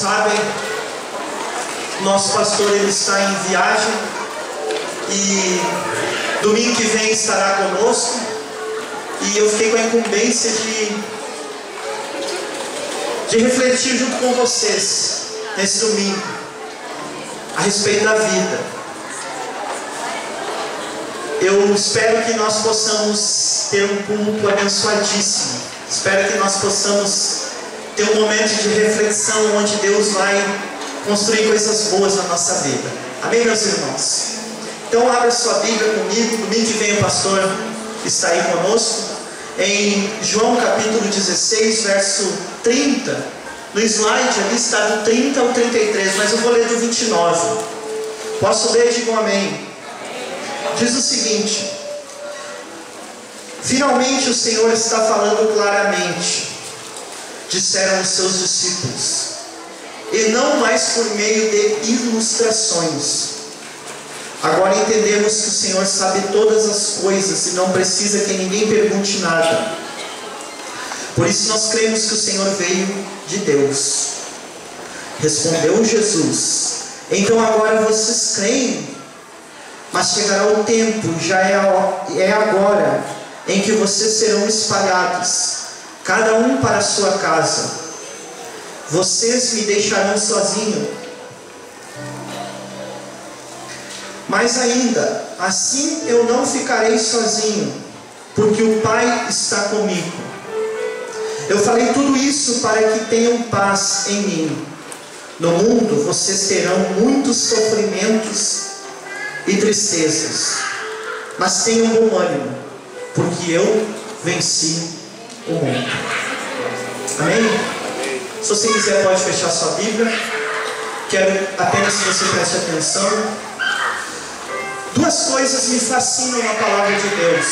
sabem, nosso pastor ele está em viagem e domingo que vem estará conosco, e eu fiquei com a incumbência de refletir junto com vocês nesse domingo a respeito da vida. Eu espero que nós possamos ter um culto abençoadíssimo. Espero que nós possamos ter um momento de reflexão onde Deus vai construir coisas boas na nossa vida. Amém, meus irmãos? Então abra sua Bíblia comigo. Domingo que vem o pastor está aí conosco, em João capítulo 16, verso 30. No slide ali está do 30 ao 33, mas eu vou ler do 29. Posso ler? Digam amém. Diz o seguinte: finalmente o Senhor está falando claramente, disseram os seus discípulos, e não mais por meio de ilustrações. Agora entendemos que o Senhor sabe todas as coisas e não precisa que ninguém pergunte nada. Por isso nós cremos que o Senhor veio de Deus. Respondeu Jesus: então agora vocês creem? Mas chegará o tempo, já é agora, em que vocês serão espalhados, cada um para a sua casa. Vocês me deixarão sozinho. Mas ainda, assim eu não ficarei sozinho, porque o Pai está comigo. Eu falei tudo isso para que tenham paz em mim. No mundo vocês terão muitos sofrimentos e tristezas, mas tenham bom ânimo, porque eu venci o mundo. Amém? Se você quiser pode fechar sua Bíblia. Quero apenas que você preste atenção. Duas coisas me fascinam na palavra de Deus.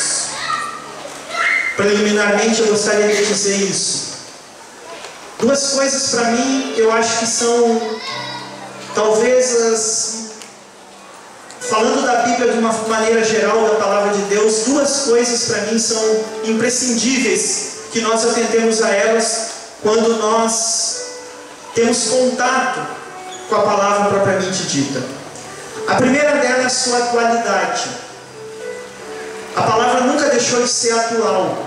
Preliminarmente eu gostaria de dizer isso. Duas coisas para mim eu acho que são talvez falando da Bíblia de uma maneira geral, da palavra de Deus, duas coisas para mim são imprescindíveis que nós atendemos a elas quando nós temos contato com a palavra propriamente dita. A primeira dela é a sua atualidade. A palavra nunca deixou de ser atual.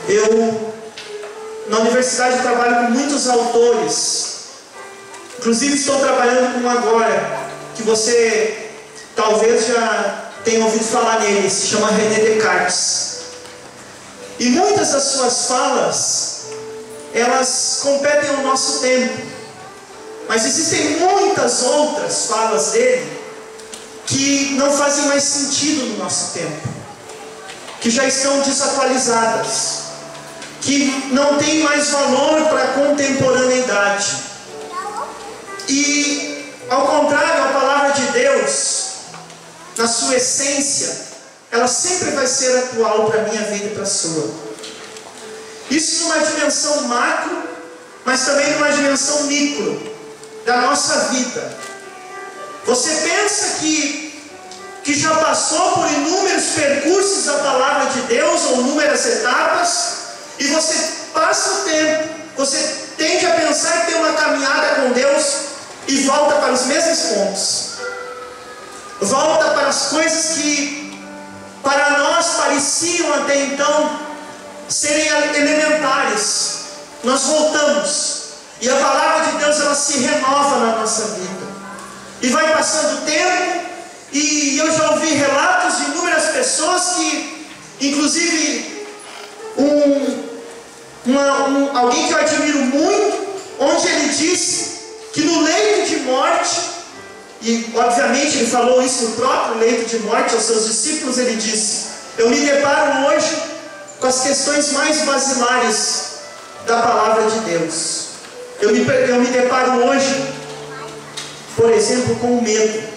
Eu, na universidade, trabalho com muitos autores. Inclusive estou trabalhando com um agora, que você talvez já tenha ouvido falar nele, se chama René Descartes. E muitas das suas falas, elas competem ao nosso tempo. Mas existem muitas outras falas dele que não fazem mais sentido no nosso tempo, que já estão desatualizadas, que não têm mais valor para a contemporaneidade. E, ao contrário, a palavra de Deus, na sua essência, ela sempre vai ser atual para a minha vida e para a sua. Isso numa dimensão macro, mas também numa dimensão micro da nossa vida. Você pensa que já passou por inúmeros percursos da palavra de Deus, ou inúmeras etapas, e você passa o tempo, você tende a pensar que tem uma caminhada com Deus e volta para os mesmos pontos, volta para as coisas que para nós pareciam até então serem elementares. Nós voltamos, e a palavra de Deus ela se renova na nossa vida, e vai passando o tempo, e eu já ouvi relatos de inúmeras pessoas que, inclusive alguém que eu admiro muito, onde ele disse que no leito de morte, e obviamente ele falou isso no próprio leito de morte aos seus discípulos, ele disse: eu me deparo hoje com as questões mais basilares da palavra de Deus. Eu me deparo hoje, por exemplo, com o medo.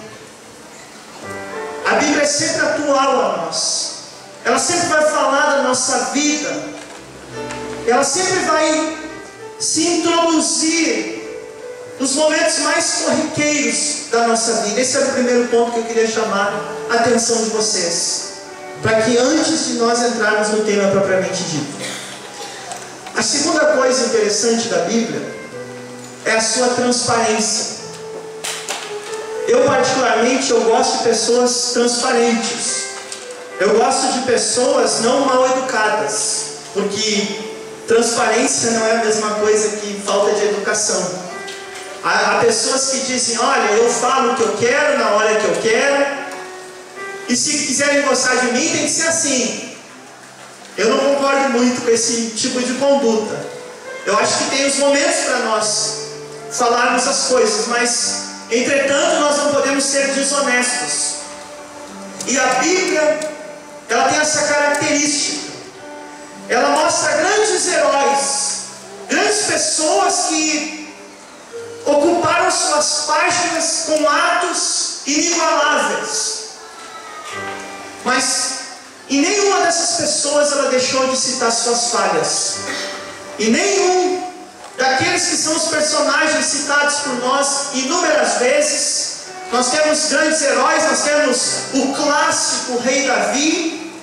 A Bíblia é sempre atual a nós. Ela sempre vai falar da nossa vida. Ela sempre vai se introduzir nos momentos mais corriqueiros da nossa vida. Esse é o primeiro ponto que eu queria chamar a atenção de vocês, para que antes de nós entrarmos no tema propriamente dito. A segunda coisa interessante da Bíblia é a sua transparência. Eu particularmente, eu gosto de pessoas transparentes. Eu gosto de pessoas não mal educadas, porque transparência não é a mesma coisa que falta de educação. Há pessoas que dizem, olha, eu falo o que eu quero, na hora que eu quero, e se quiserem gostar de mim, tem que ser assim. Eu não concordo muito com esse tipo de conduta. Eu acho que tem os momentos para nós falarmos as coisas, mas, entretanto, nós não podemos ser desonestos. E a Bíblia, ela tem essa característica. Ela mostra grandes heróis, grandes pessoas que ocuparam suas páginas com atos inigualáveis. Mas em nenhuma dessas pessoas ela deixou de citar suas falhas. E nenhum daqueles que são os personagens citados por nós inúmeras vezes, nós temos grandes heróis, nós temos o clássico rei Davi,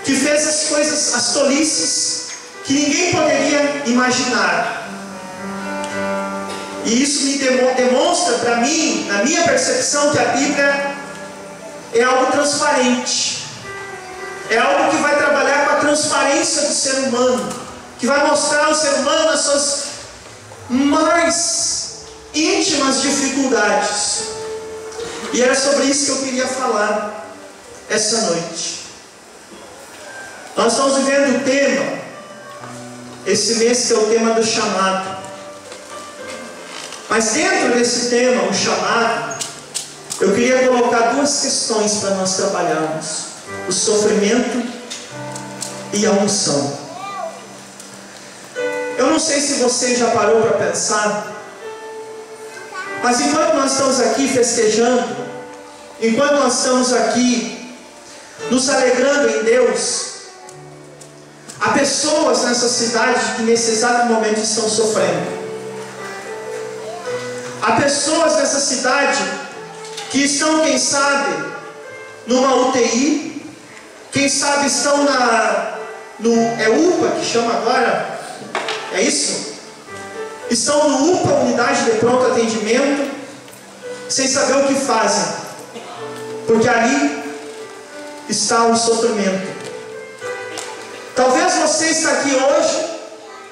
que fez as coisas, as tolices, que ninguém poderia imaginar. E isso me demonstra para mim, na minha percepção, que a Bíblia é algo transparente. É algo que vai trabalhar com a transparência do ser humano, que vai mostrar ao ser humano as suas mais íntimas dificuldades. E era sobre isso que eu queria falar essa noite. Nós estamos vivendo o tema, esse mês que é o tema do chamado. Mas dentro desse tema, o chamado, eu queria colocar duas questões para nós trabalharmos: o sofrimento e a unção. Eu não sei se você já parou para pensar, mas enquanto nós estamos aqui festejando, enquanto nós estamos aqui nos alegrando em Deus, há pessoas nessa cidade que nesse exato momento estão sofrendo. Há pessoas nessa cidade que estão, quem sabe, numa UTI, quem sabe estão é UPA que chama agora, é isso? Estão no UPA, unidade de pronto atendimento, sem saber o que fazem, porque ali está o sofrimento. Talvez você está aqui hoje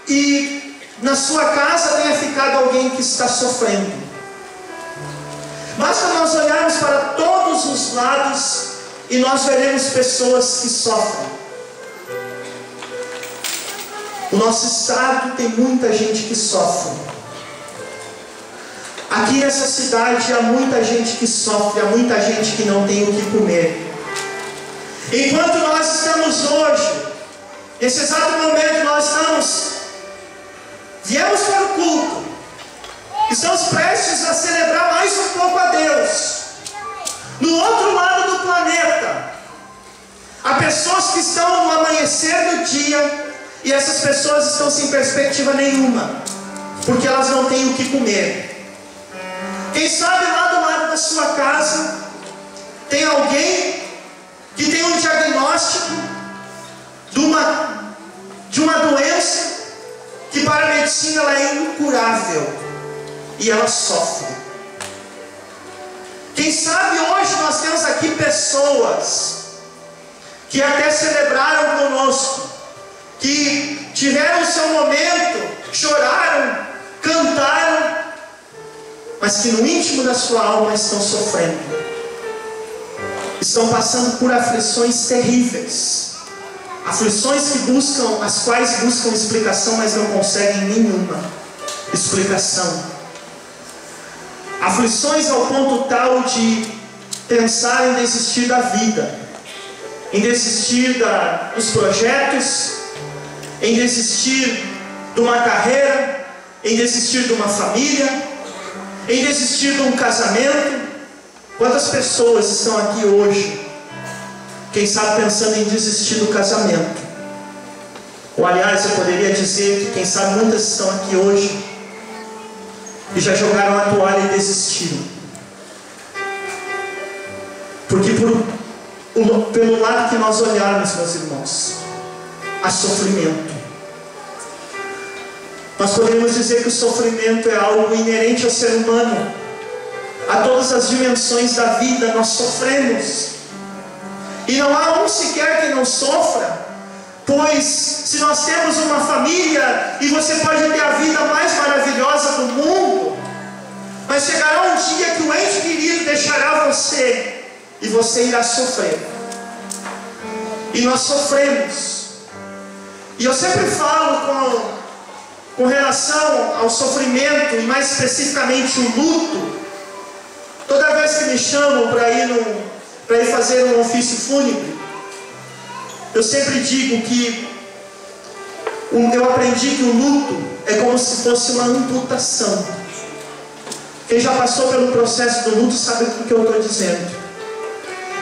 e na sua casa tenha ficado alguém que está sofrendo. Basta nós olharmos para todos os lados e nós veremos pessoas que sofrem. O nosso estado tem muita gente que sofre. Aqui nessa cidade há muita gente que sofre, há muita gente que não tem o que comer. Enquanto nós estamos hoje, nesse exato momento nós viemos para o culto, estamos prestes a celebrar mais um pouco a Deus. No outro lado do planeta, há pessoas que estão no amanhecer do dia, e essas pessoas estão sem perspectiva nenhuma, porque elas não têm o que comer. Quem sabe lá do lado da sua casa, tem alguém que tem um diagnóstico de uma doença, que para a medicina ela é incurável, e ela sofre. Quem sabe hoje nós temos aqui pessoas que até celebraram conosco, que tiveram o seu momento, choraram, cantaram, mas que no íntimo da sua alma estão sofrendo, estão passando por aflições terríveis, aflições as quais buscam explicação, mas não conseguem nenhuma explicação. Aflições ao ponto tal de pensar em desistir da vida, em desistir dos projetos, em desistir de uma carreira, em desistir de uma família, em desistir de um casamento. Quantas pessoas estão aqui hoje, quem sabe pensando em desistir do casamento? Ou aliás, eu poderia dizer que quem sabe muitas estão aqui hoje e já jogaram a toalha e desistiram. Porque pelo lado que nós olharmos, meus irmãos, há sofrimento. Nós poderíamos dizer que o sofrimento é algo inerente ao ser humano. A todas as dimensões da vida nós sofremos. E não há um sequer que não sofra. Pois se nós temos uma família, e você pode ter a vida mais maravilhosa do mundo, mas chegará um dia que o ente querido deixará você, e você irá sofrer. E nós sofremos. E eu sempre falo com relação ao sofrimento, e mais especificamente o luto. Toda vez que me chamam para ir fazer um ofício fúnebre, eu sempre digo que eu aprendi que o luto é como se fosse uma amputação. Quem já passou pelo processo do luto sabe o que eu estou dizendo.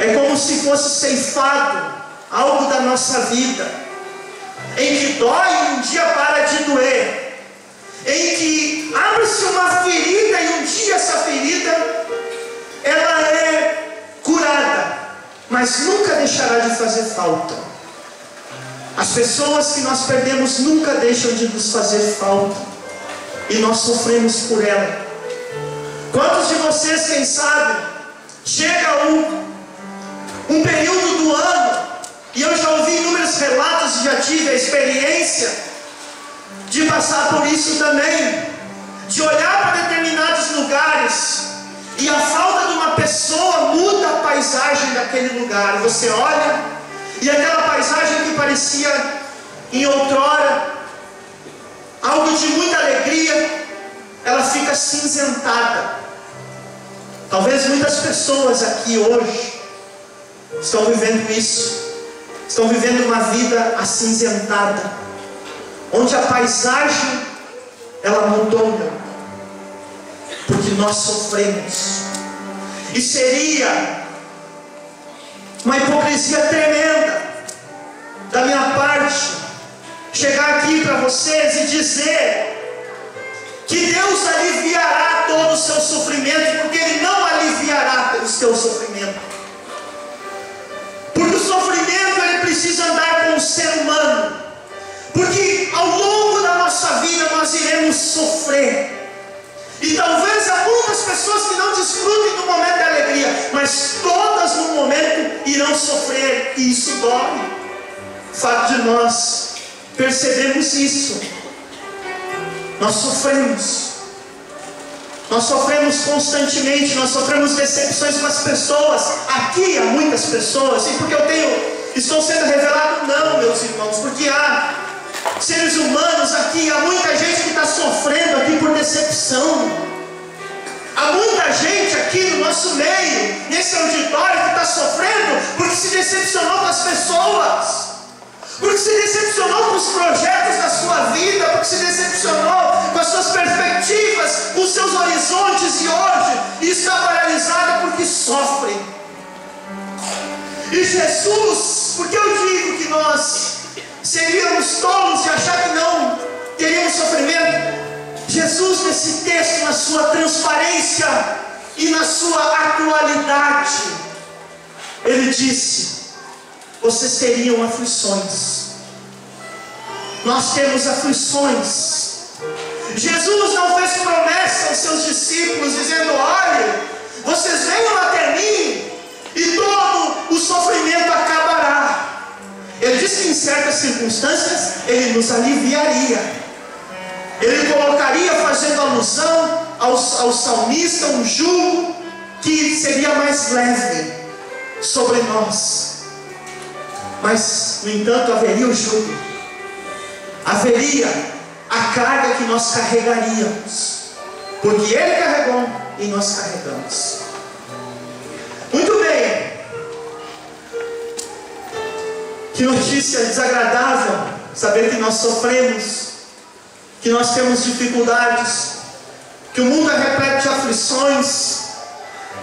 É como se fosse ceifado algo da nossa vida, em que dói e um dia para de doer, em que abre-se uma ferida e um dia essa ferida ela é curada, mas nunca deixará de fazer falta. As pessoas que nós perdemos nunca deixam de nos fazer falta, e nós sofremos por ela. Quantos de vocês, quem sabe, chega um período do ano, e eu já ouvi inúmeros relatos e já tive a experiência de passar por isso também, de olhar para determinados lugares, e a falta de uma pessoa muda a paisagem daquele lugar. Você olha, e aquela paisagem que parecia em outrora algo de muita alegria, ela fica cinzentada. Talvez muitas pessoas aqui hoje estão vivendo isso, estão vivendo uma vida acinzentada, onde a paisagem ela mudou, porque nós sofremos. E seria uma hipocrisia tremenda da minha parte chegar aqui para vocês e dizer que Deus aliviará todo o seu sofrimento, porque Ele não aliviará o seu sofrimento. Porque o sofrimento ele precisa andar com o ser humano, porque ao longo da nossa vida nós iremos sofrer. E talvez há muitas pessoas que não desfrutem do momento da alegria, mas todas no momento irão sofrer, e isso dói. O fato de nós percebermos isso, nós sofremos constantemente, nós sofremos decepções com as pessoas. Aqui há muitas pessoas, e porque estou sendo revelado? Não, meus irmãos, porque há seres humanos aqui, há muita gente que está sofrendo aqui por decepção. Há muita gente aqui no nosso meio, nesse auditório, que está sofrendo porque se decepcionou com as pessoas, porque se decepcionou com os projetos da sua vida, porque se decepcionou com as suas perspectivas, com os seus horizontes, e hoje está paralisado porque sofre. E Jesus, porque eu digo que nós seríamos tolos de achar que não teríamos sofrimento, Jesus, nesse texto, na sua transparência e na sua atualidade, Ele disse: vocês teriam aflições. Nós temos aflições. Jesus não fez promessa aos seus discípulos dizendo: olha, vocês venham até mim e todo o sofrimento acabará. Ele disse que em certas circunstâncias Ele nos aliviaria. Ele colocaria, fazendo alusão ao salmista, um jugo que seria mais leve sobre nós. Mas, no entanto, haveria o jugo, haveria a carga que nós carregaríamos, porque Ele carregou e nós carregamos. Muito bem. Que notícia desagradável saber que nós sofremos, que nós temos dificuldades, que o mundo é repleto de aflições,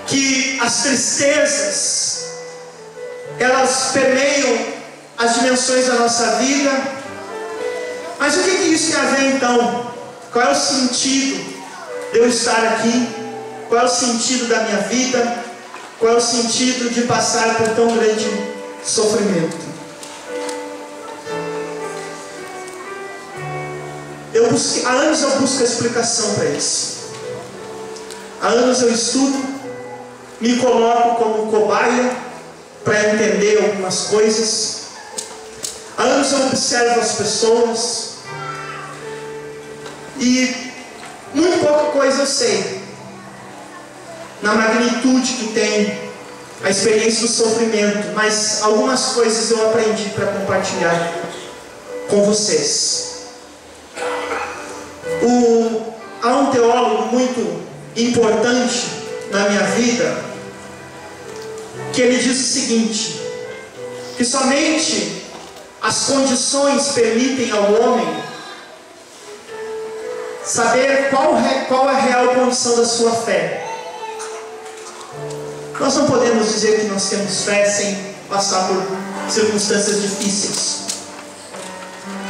que as tristezas elas permeiam as dimensões da nossa vida. Mas o que isso tem a ver então? Qual é o sentido de eu estar aqui? Qual é o sentido da minha vida? Qual é o sentido de passar por tão grande sofrimento? Eu há anos eu busco a explicação para isso. Há anos eu estudo, me coloco como cobaia para entender algumas coisas. Há anos eu observo as pessoas e muito pouca coisa eu sei na magnitude que tem a experiência do sofrimento, mas algumas coisas eu aprendi para compartilhar com vocês. Há um teólogo muito importante na minha vida que ele diz o seguinte, que somente as condições permitem ao homem saber qual é a real condição da sua fé. Nós não podemos dizer que nós temos fé sem passar por circunstâncias difíceis.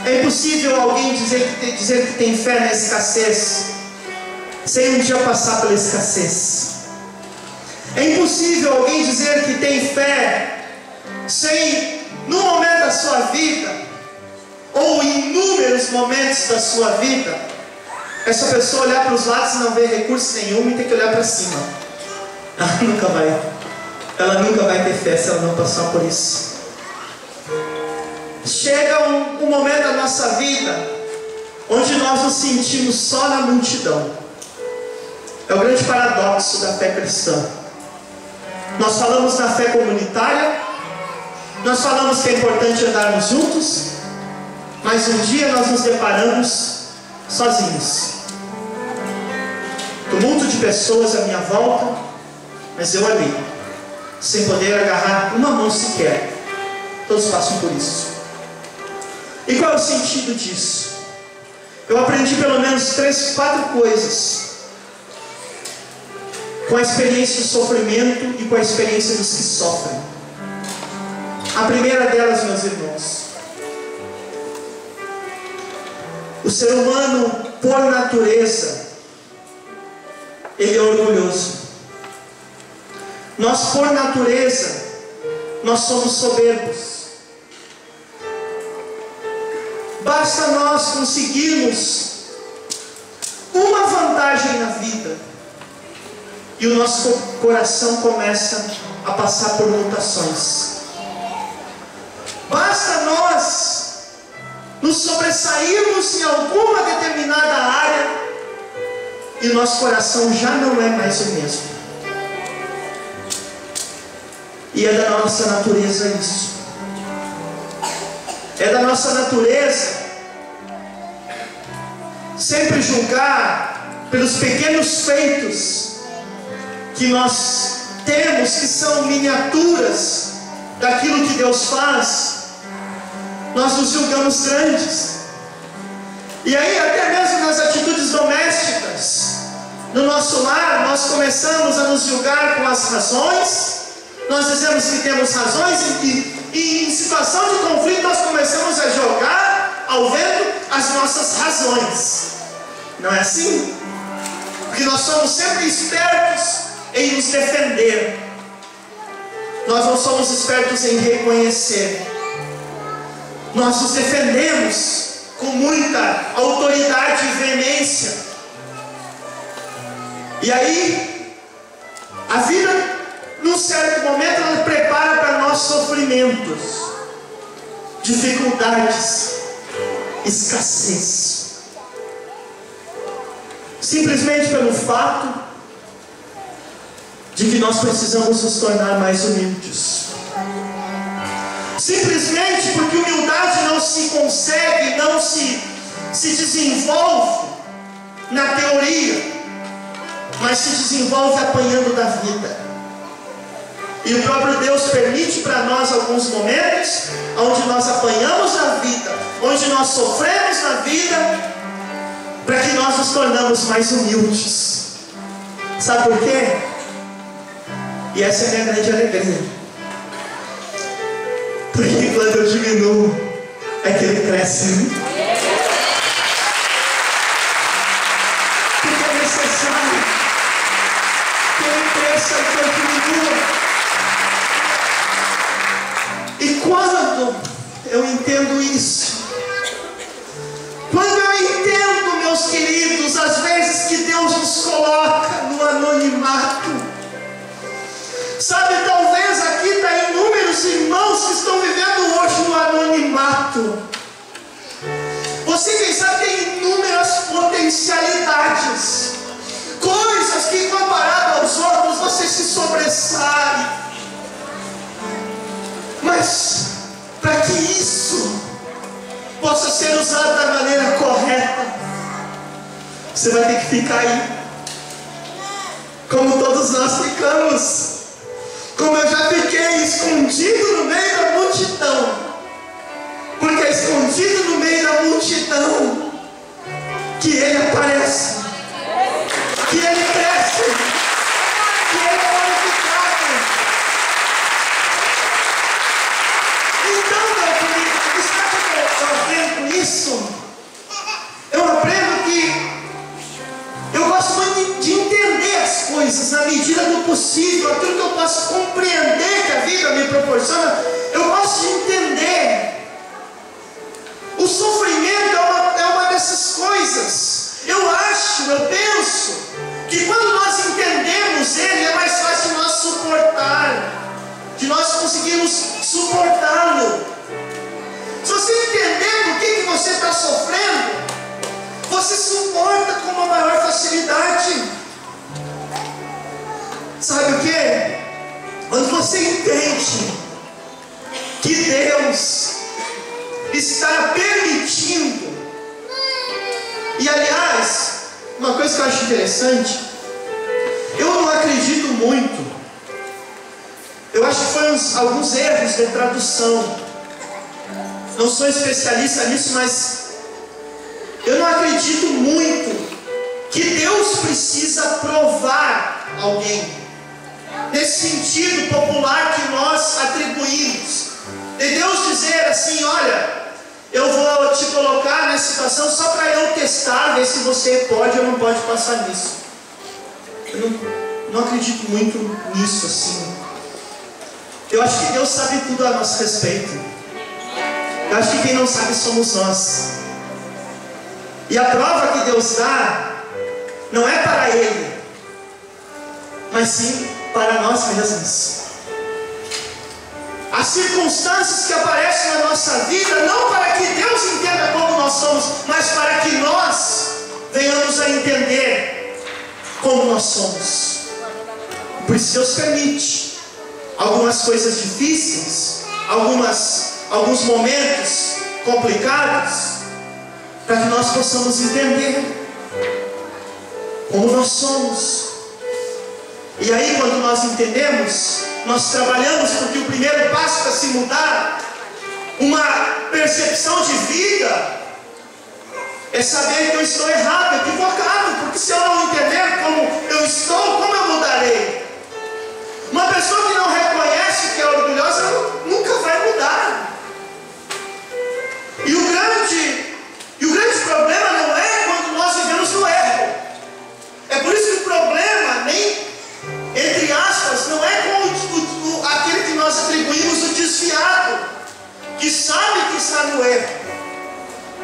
É impossível alguém dizer que tem fé na escassez sem um dia passar pela escassez. É impossível alguém dizer que tem fé sem, no momento da sua vida, ou em inúmeros momentos da sua vida, essa pessoa olhar para os lados e não ver recurso nenhum e ter que olhar para cima. Ela nunca vai ter fé se ela não passar por isso. Chega um momento da nossa vida onde nós nos sentimos só na multidão. É o grande paradoxo da fé cristã. Nós falamos na fé comunitária, nós falamos que é importante andarmos juntos, mas um dia nós nos deparamos sozinhos. Tumulto de pessoas à minha volta, mas eu ali, sem poder agarrar uma mão sequer. Todos passam por isso. E qual é o sentido disso? Eu aprendi pelo menos 3, 4 coisas com a experiência do sofrimento e com a experiência dos que sofrem. A primeira delas, meus irmãos, o ser humano, por natureza, ele é orgulhoso. Nós, por natureza, nós somos soberbos. Basta nós conseguirmos uma vantagem na vida e o nosso coração começa a passar por mutações. Basta nós nos sobressairmos em alguma determinada área e o nosso coração já não é mais o mesmo. E é da nossa natureza isso. É da nossa natureza sempre julgar pelos pequenos feitos que nós temos, que são miniaturas daquilo que Deus faz. Nós nos julgamos grandes. E aí até mesmo nas atitudes domésticas, no nosso lar, nós começamos a nos julgar com as razões. Nós dizemos que temos razões e em situação de conflito nós começamos a jogar ao vento as nossas razões. Não é assim? Porque nós somos sempre espertos em nos defender. Nós não somos espertos em reconhecer. Nós nos defendemos com muita autoridade e veemência. E aí, a vida, num certo momento, ela prepara para nós sofrimentos, dificuldades, escassez. Simplesmente pelo fato de que nós precisamos nos tornar mais humildes. Simplesmente porque humildade não se consegue, não se desenvolve na teoria, mas se desenvolve apanhando da vida. E o próprio Deus permite para nós alguns momentos onde nós apanhamos na vida, onde nós sofremos na vida, para que nós nos tornamos mais humildes. Sabe por quê? E essa é a minha grande alegria. Porque quando eu diminuo, é que ele cresce. Porque é necessário que ele cresça e que eu diminua. E quando eu entendo isso, quando eu entendo, coloca no anonimato. Sabe, talvez aqui está inúmeros irmãos que estão vivendo hoje no anonimato. Você, quem sabe, tem inúmeras potencialidades, coisas que, comparado aos outros, você se sobressai. Mas, para que isso possa ser usado da maneira correta, você vai ter que ficar aí, como todos nós ficamos. Como eu já fiquei escondido no meio da multidão, porque é escondido no meio da multidão que Ele aparece, que Ele cresce, que Ele é glorificado. Então, meu querido, sabe o que eu aprendo com isso? Eu aprendo que eu gosto muito de entender as coisas na medida do possível, aquilo que eu posso compreender que a vida me proporciona, eu gosto de entender. O sofrimento é uma dessas coisas. Eu penso que quando nós entendemos ele, é mais fácil nós suportar, de nós conseguirmos suportá-lo. Se você entender por que você está sofrendo, você suporta com uma maior facilidade. Sabe o que? Quando você entende que Deus está permitindo, e aliás, uma coisa que eu acho interessante, eu não acredito muito, eu acho que foi alguns erros de tradução, não sou especialista nisso, mas eu não acredito muito que Deus precisa provar alguém, nesse sentido popular que nós atribuímos, de Deus dizer assim: olha, eu vou te colocar nessa situação só para eu testar, ver se você pode ou não pode passar nisso. Eu não acredito muito nisso assim. Eu acho que Deus sabe tudo a nosso respeito. Eu acho que quem não sabe somos nós. E a prova que Deus dá não é para Ele, mas sim para nós mesmos. As circunstâncias que aparecem na nossa vida, não para que Deus entenda como nós somos, mas para que nós venhamos a entender como nós somos. Por isso Deus permite algumas coisas difíceis, alguns momentos complicados, para que nós possamos entender como nós somos. E aí, quando nós entendemos, nós trabalhamos, porque o primeiro passo para se mudar uma percepção de vida é saber que eu estou errado, equivocado, porque se eu não entender como eu estou, como eu mudarei? Uma pessoa que não reconhece que é orgulhosa nunca vai mudar. E o grande problema não é quando nós vivemos no erro. É por isso que o problema, entre aspas, não é com aquele que nós atribuímos o desviado, que sabe que está no erro.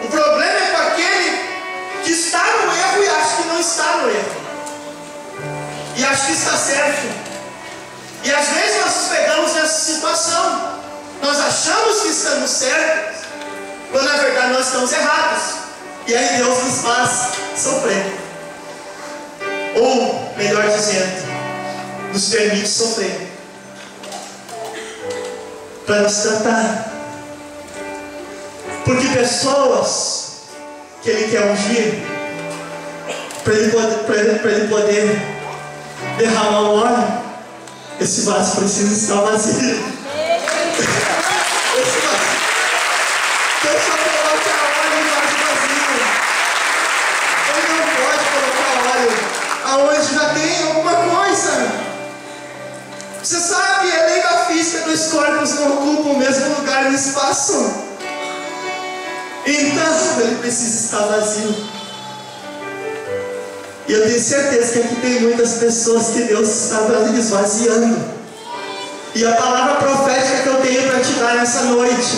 O problema é com aquele que está no erro e acha que não está no erro, e acha que está certo. E às vezes nós nos pegamos nessa situação. Nós achamos que estamos certos, quando na verdade nós estamos errados. E aí Deus nos faz sofrer, ou melhor dizendo, nos permite sofrer, para nos tratar. Porque pessoas que Ele quer ungir, para ele poder derramar o óleo, esse vaso precisa estar vazio. Esse vaso. Deus só coloca óleo em vaso vazio. Ele não pode colocar óleo aonde já tem alguma coisa. Você sabe, a lei da física dos corpos não ocupa o mesmo lugar no espaço. Então ele precisa estar vazio. E eu tenho certeza que aqui tem muitas pessoas que Deus está esvaziando. E a palavra profética que eu tenho para te dar nessa noite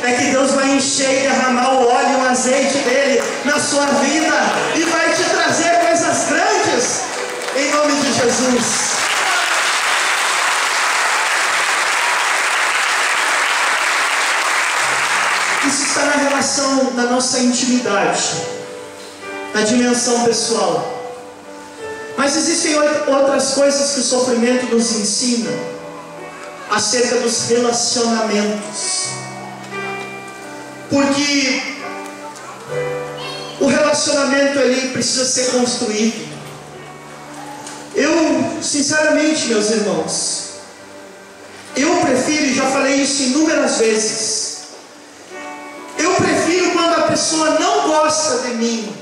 é que Deus vai encher e derramar o óleo e o azeite dele na sua vida, e vai te trazer coisas grandes, na nossa intimidade, na dimensão pessoal. Mas existem outras coisas que o sofrimento nos ensina acerca dos relacionamentos. Porque o relacionamento ele precisa ser construído. Eu, sinceramente, meus irmãos, eu prefiro, e já falei isso inúmeras vezes, eu prefiro quando a pessoa não gosta de mim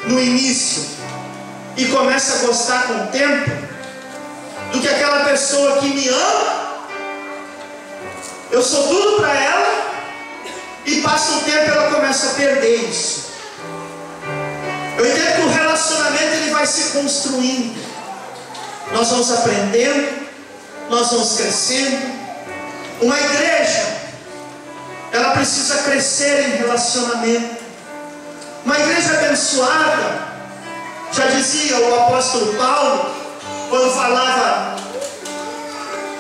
no início e começa a gostar com o tempo, do que aquela pessoa que me ama, eu sou tudo para ela, e passa o tempo e ela começa a perder isso. Eu entendo que o relacionamento ele vai se construindo. Nós vamos aprendendo, nós vamos crescendo. Uma igreja, ela precisa crescer em relacionamento. Uma igreja abençoada, já dizia o apóstolo Paulo, quando falava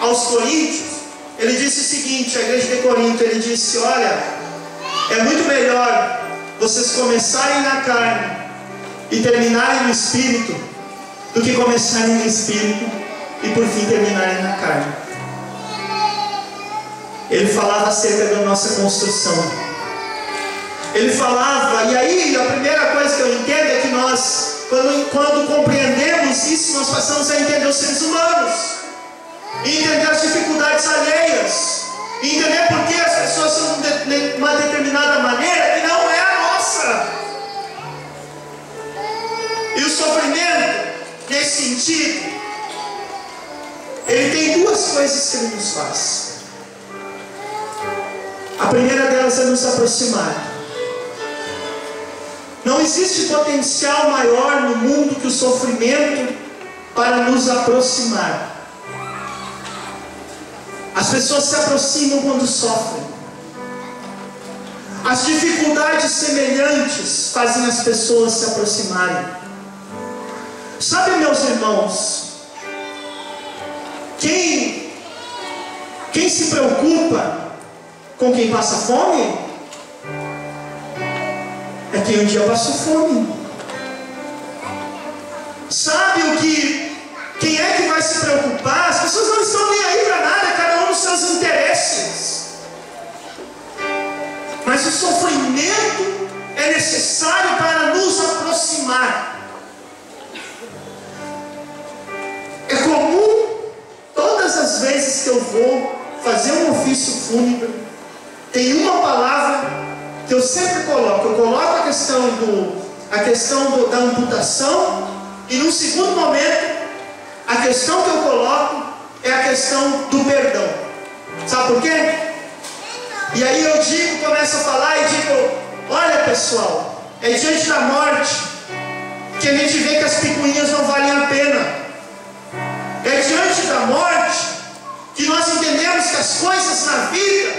aos Coríntios, ele disse o seguinte, a igreja de Corinto, ele disse: olha, é muito melhor vocês começarem na carne e terminarem no Espírito, do que começarem no Espírito e por fim terminarem na carne. Ele falava acerca da nossa construção. Ele falava, e aí a primeira coisa que eu entendo é que nós, quando compreendemos isso, nós passamos a entender os seres humanos, e entender as dificuldades alheias, e entender por que as pessoas são de uma determinada maneira que não é a nossa. E o sofrimento, nesse sentido, ele tem duas coisas que ele nos faz. A primeira delas é nos aproximar. Não existe potencial maior no mundo que o sofrimento para nos aproximar. As pessoas se aproximam quando sofrem. As dificuldades semelhantes fazem as pessoas se aproximarem. Sabe, meus irmãos, quem se preocupa com quem passa fome é quem um dia passou fome. Sabe quem é que vai se preocupar? As pessoas não estão nem aí para nada, cada um nos seus interesses. Mas o sofrimento é necessário para nos aproximar. É comum, todas as vezes que eu vou fazer um ofício fúnebre, tem uma palavra que eu sempre coloco. Eu coloco a questão da amputação, e num segundo momento, a questão que eu coloco é a questão do perdão. Sabe por quê? E aí eu começo a falar e digo: olha pessoal, é diante da morte que a gente vê que as picuinhas não valem a pena. É diante da morte que nós entendemos que as coisas na vida,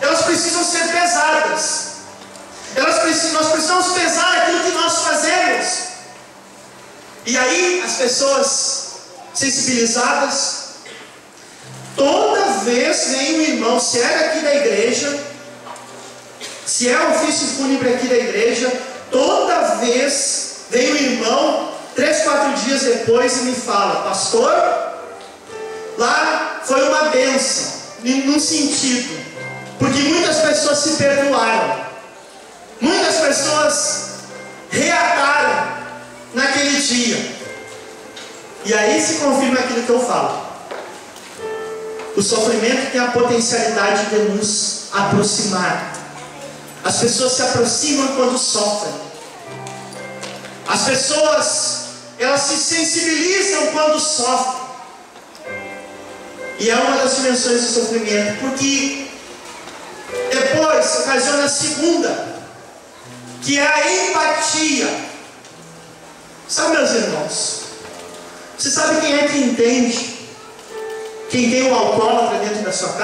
elas precisam ser pesadas. Nós precisamos pesar aquilo que nós fazemos. E aí as pessoas sensibilizadas, toda vez vem um irmão, se é daqui da igreja, se é ofício fúnebre aqui da igreja, toda vez vem um irmão 3, 4 dias depois e me fala: pastor, lá foi uma bênção, num sentido, porque muitas pessoas se perdoaram, muitas pessoas reataram naquele dia. E aí se confirma aquilo que eu falo. O sofrimento tem a potencialidade de nos aproximar. As pessoas se aproximam quando sofrem. As pessoas, elas se sensibilizam quando sofrem. E é uma das dimensões do sofrimento, porque depois ocasiona a segunda, que é a empatia. Sabe, meus irmãos, você sabe quem é que entende? Quem tem um alcoólatra dentro da sua casa?